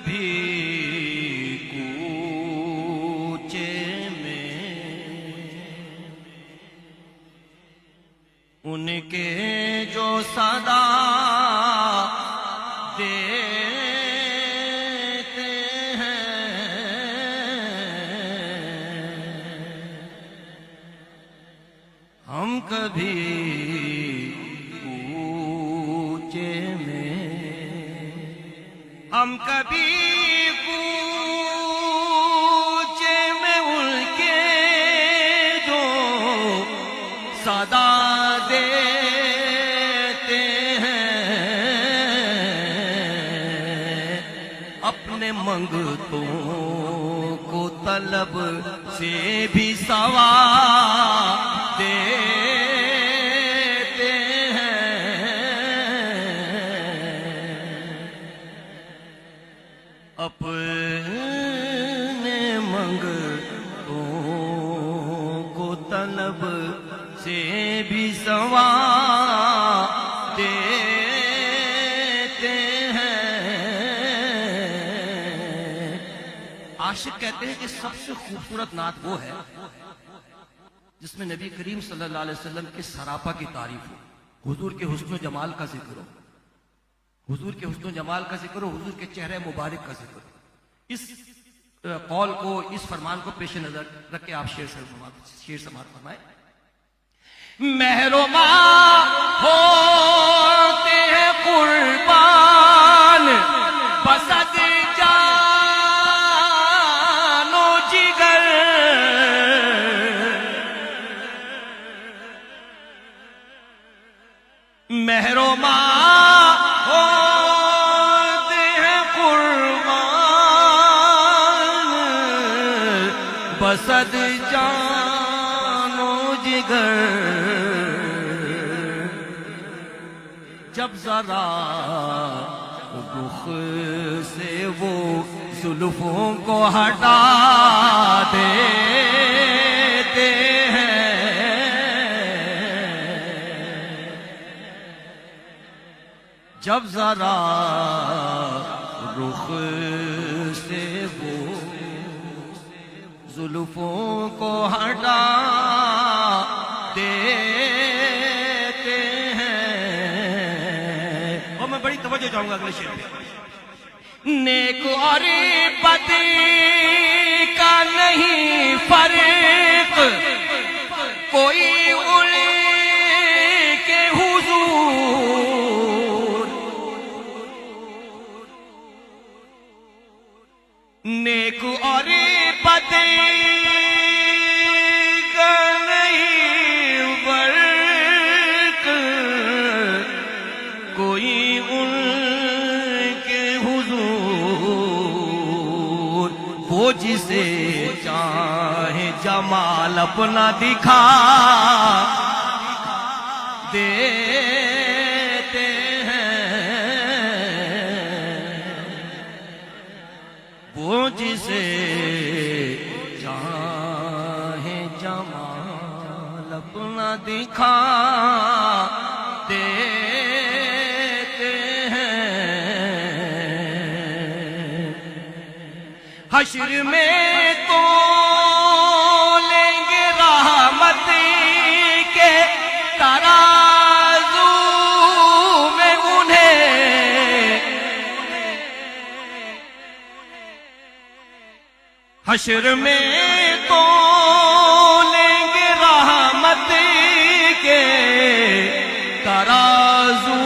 کبھی کوچے میں ان کے جو صدا دیتے ہیں ہم کبھی کوچے میں ہم کبھی کوچے میں ان کے جو صدا دیتے ہیں اپنے منگتوں کو طلب سے بھی سوا دیتے ہیں اپنے منگتوں کو طلب سے بھی سوا دیتے ہیں۔ عاشق کہتے ہیں کہ سب سے خوبصورت نعت وہ ہے جس میں نبی کریم صلی اللہ علیہ وسلم کے سراپا کی تعریف ہو، حضور کے حسن و جمال کا ذکر ہو، حضور کے حسن و جمال کا ذکر ہو، حضور کے چہرے مبارک کا ذکر ہو۔ اس قول کو، اس فرمان کو پیش نظر رکھ کے آپ شعر سماعت فرمائیں۔ مہرباں ہوتے ہیں قربان بسد جان و جگر، مہرباں ہوتے ہیں قربان بسد جان و جگر، جب ذرا رخ سے وہ زلفوں کو ہٹا دیتے ہیں جب ذرا رخ سے وہ زلفوں کو ہٹا دیتے ہیں۔ اور میں بڑی توجہ چاہوں گا اگلے شعر پہ۔ نیک اور بد کا نہیں فرق کوئی ان کے حضور، نیک اور بد کا نہیں فرق کوئی ان کے حضور، وہ جسے چاہے جمال اپنا دکھا دیتے ہیں، وہ جسے چاہے جمال اپنا دکھا دیتے ہیں۔ حشر میں تو لیں گے رحمت کے ترازو میں انہیں، حشر میں تو لیں گے رحمت کے ترازو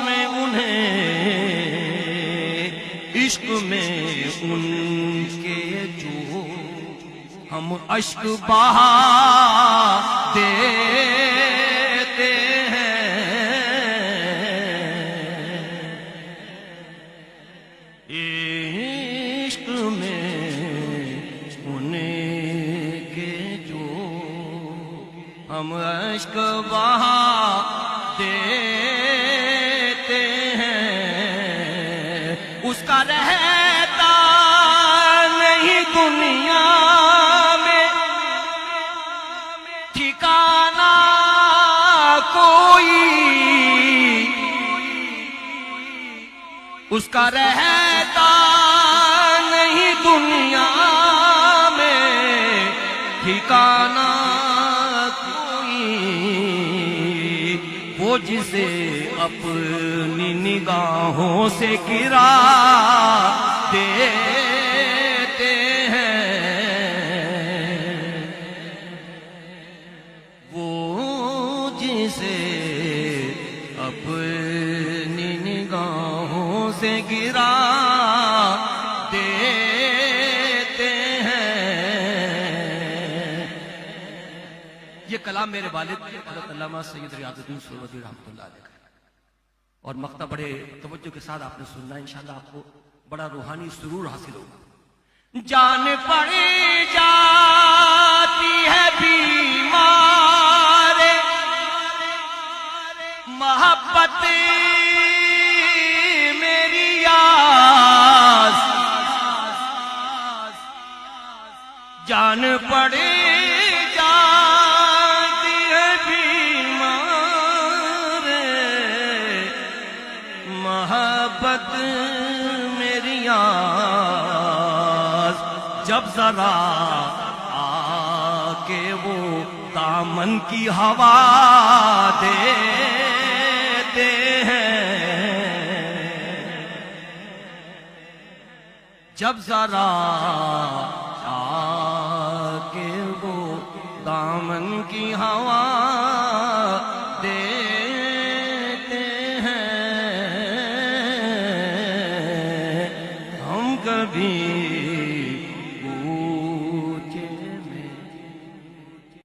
میں انہیں، عشق میں ان کے جو ہم اشک بہا دیتے ہیں، عشق میں ان کے جو ہم اشک بہا دیتے ہیں، اس کا رہتا نہیں دنیا میں ٹھکانہ کوئی، اس کا رہتا دنیا میں ٹھکانہ کوئی، وہ جسے اپنی نگاہوں سے گرا دیتے ہیں، وہ جسے اپنی نگاہوں سے گرا دیتے ہیں۔ یہ کلام میرے والد حضرت علامہ سید ریاض الدین سہروردی رحمۃ اللہ علیہ کا ہے، اور مقطع بڑے توجہ کے ساتھ آپ نے سننا ہے، انشاءاللہ آپ کو بڑا روحانی سرور حاصل ہوگا۔ جان پڑ جاتی ہے بیمار محبت میری یاس، جان پڑ جاتی ہے بیمار محبت میری یاس، جب ذرا آ کے وہ دامن کی ہوا دیتے ہیں، جب ذرا آ کے وہ دامن کی ہوا